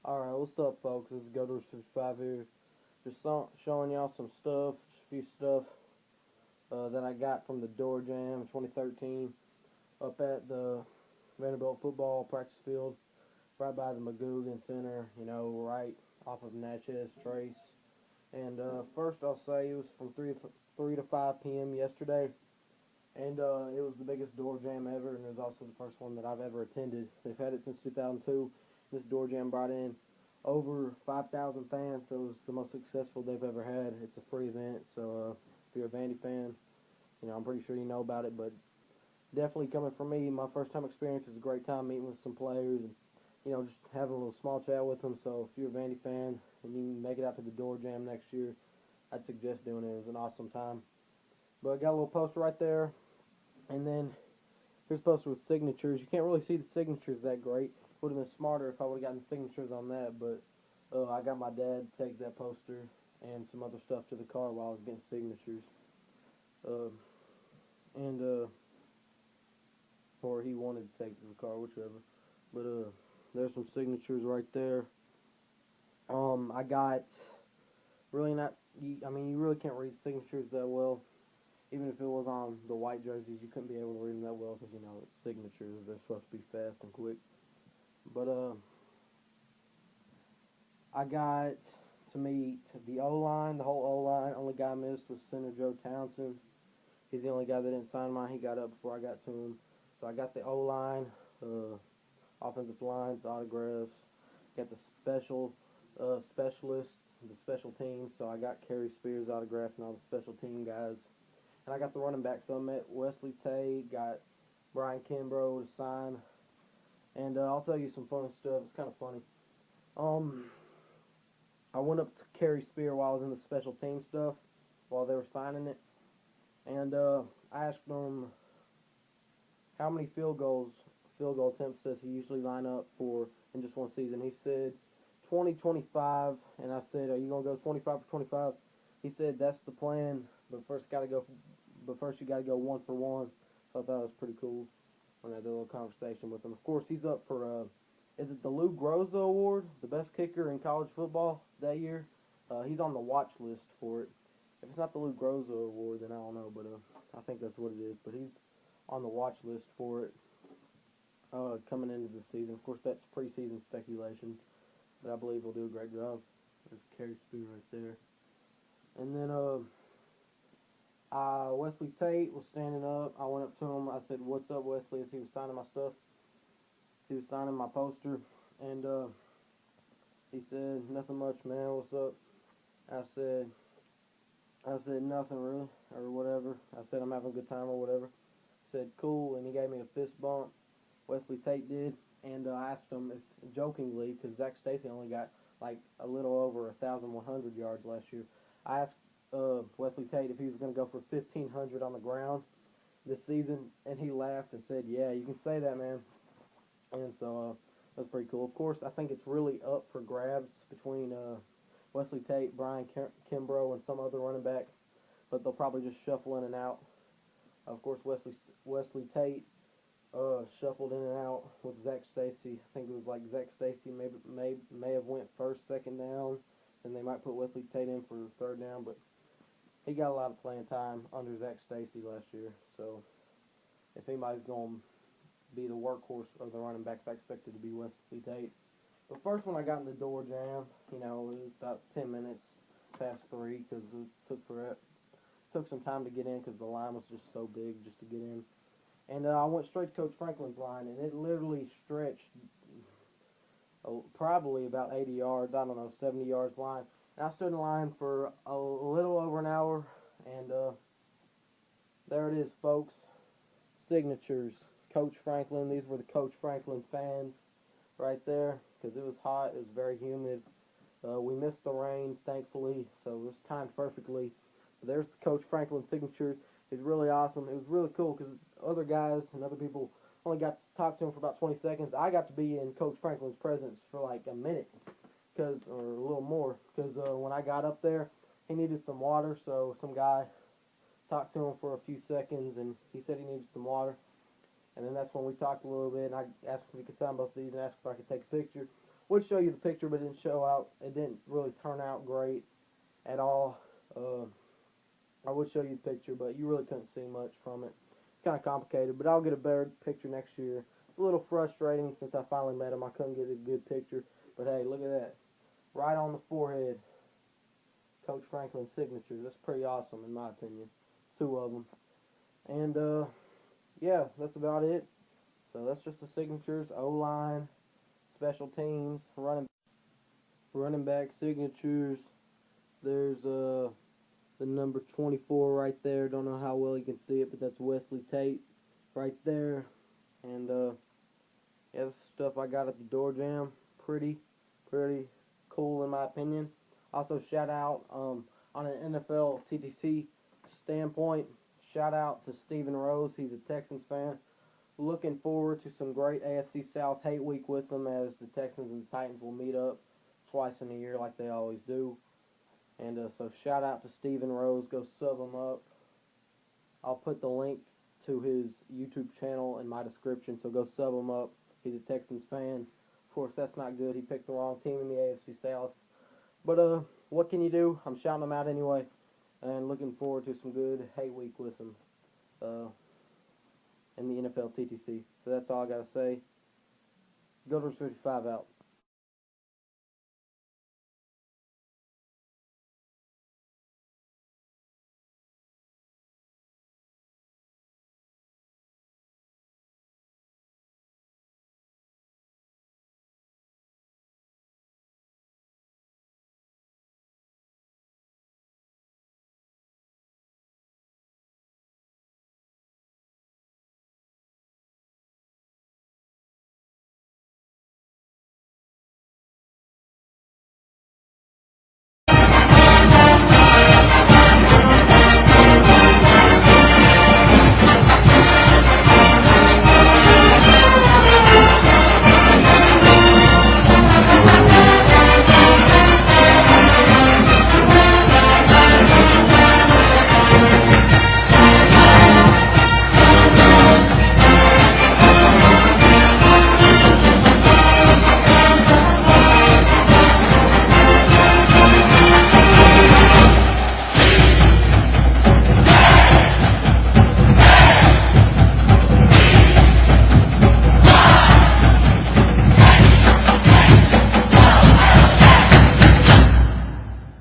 Alright, what's up, folks? This is GoDore65 here. Just showing y'all some stuff, just a few stuff that I got from the Dore Jam 2013 up at the Vanderbilt football practice field, right by the McGugan Center, right off of Natchez Trace. And first I'll say it was from 3 to 5 p.m. yesterday, and it was the biggest Dore Jam ever, and it was also the first one that I've ever attended. They've had it since 2002. This Dore Jam brought in over 5,000 fans, so it was the most successful they've ever had. It's a free event, so if you're a Vandy fan, I'm pretty sure you know about it, but definitely coming from me, my first time experience was a great time meeting with some players and, just having a little small chat with them. So if you're a Vandy fan and you can make it out to the Dore Jam next year, I'd suggest doing it. It was an awesome time. But I got a little poster right there, and then here's a poster with signatures. You can't really see the signatures that great. Would have been smarter if I would have gotten signatures on that, but I got my dad to take that poster and some other stuff to the car while I was getting signatures. And or he wanted to take it to the car, whichever. But there's some signatures right there. I got really not. I mean, you really can't read signatures that well. Even if it was on the white jerseys, you couldn't be able to read them that well because it's signatures. They're supposed to be fast and quick. But I got to meet the O-line, the whole O-line. Only guy I missed was center Joe Townsend. He's the only guy that didn't sign mine. He got up before I got to him. So I got the O-line, offensive lines, autographs. Got the specialists, the special teams. So I got Kerry Spears autograph and all the special team guys. And I got the running back. So I met Wesley Tate, got Brian Kimbrough to sign. And I'll tell you some funny stuff. It's kind of funny. I went up to Kerry Spear while I was in the special team stuff, while they were signing it. And I asked him how many field goal attempts does he usually line up for in just one season. He said 20, 25, and I said, "Are you gonna go 25 for 25?" He said, "That's the plan, but first you got to go one for one." So I thought it was pretty cool when I had a little conversation with him. Of course, he's up for is it the Lou Groza Award, the best kicker in college football that year? He's on the watch list for it. If it's not the Lou Groza Award, then I don't know, but I think that's what it is. But he's on the watch list for it coming into the season. Of course, that's preseason speculation, but I believe he'll do a great job. There's Kerry Spear right there. And then Wesley Tate was standing up. I went up to him. I said, "What's up, Wesley?" as he was signing my stuff. He was signing my poster, and he said, "Nothing much, man. What's up?" I said, "Nothing really," or whatever. I said, "I'm having a good time," or whatever. He said, "Cool," and he gave me a fist bump. Wesley Tate did, and I asked him if, jokingly, because Zach Stacy only got like a little over 1,100 yards last year. I asked Wesley Tate if he was going to go for 1,500 on the ground this season, and he laughed and said, "Yeah, you can say that, man." And so that's pretty cool. Of course, I think it's really up for grabs between Wesley Tate, Brian Kimbrough, and some other running back, but they'll probably just shuffle in and out. Of course, Wesley Tate shuffled in and out with Zach Stacy. I think it was like Zach Stacy may have went first, second down, and they might put Wesley Tate in for third down, but he got a lot of playing time under Zach Stacy last year. So if anybody's going to be the workhorse of the running backs, I expect it to be Wesley Tate. But first, when I got in the Dore Jam, it was about 10 minutes past 3 because it took some time to get in because the line was just so big just to get in. And I went straight to Coach Franklin's line, and it literally stretched probably about 80 yards, I don't know, 70 yards line. And I stood in line for a little over an hour, and there it is, folks. Signatures. Coach Franklin. These were the Coach Franklin fans right there because it was hot. It was very humid. We missed the rain, thankfully, so it was timed perfectly. But there's the Coach Franklin signatures. It's really awesome. It was really cool because other guys and other people only got to talk to him for about 20 seconds. I got to be in Coach Franklin's presence for like a minute, or a little more, because when I got up there, he needed some water, so some guy talked to him for a few seconds, and he said he needed some water. And then that's when we talked a little bit, and I asked if he could sign both of these and asked if I could take a picture. would show you the picture, but it didn't show out. It didn't really turn out great at all. I would show you the picture, but you really couldn't see much from it. It's kind of complicated, but I'll get a better picture next year. It's a little frustrating since I finally met him. I couldn't get a good picture, but hey, look at that. Right on the forehead, Coach Franklin's signatures. That's pretty awesome in my opinion. 2 of them. And yeah, that's about it. So that's just the signatures, O-line, special teams, running back signatures. There's the number 24 right there. Don't know how well you can see it, but that's Wesley Tate right there. And yeah, this is stuff I got at the Door Jam. Pretty cool in my opinion. Also, shout out on an NFL TTC standpoint. Shout out to Stephen Rose. He's a Texans fan. Looking forward to some great AFC South hate week with them, as the Texans and the Titans will meet up twice in a year like they always do. And so shout out to Stephen Rose. Go sub him up. I'll put the link to his YouTube channel in my description, so go sub him up. He's a Texans fan. Of course, that's not good. He picked the wrong team in the AFC South. But what can you do? I'm shouting him out anyway, and looking forward to some good hate week with him in the NFL TTC. So that's all I got to say. Dore 55 out.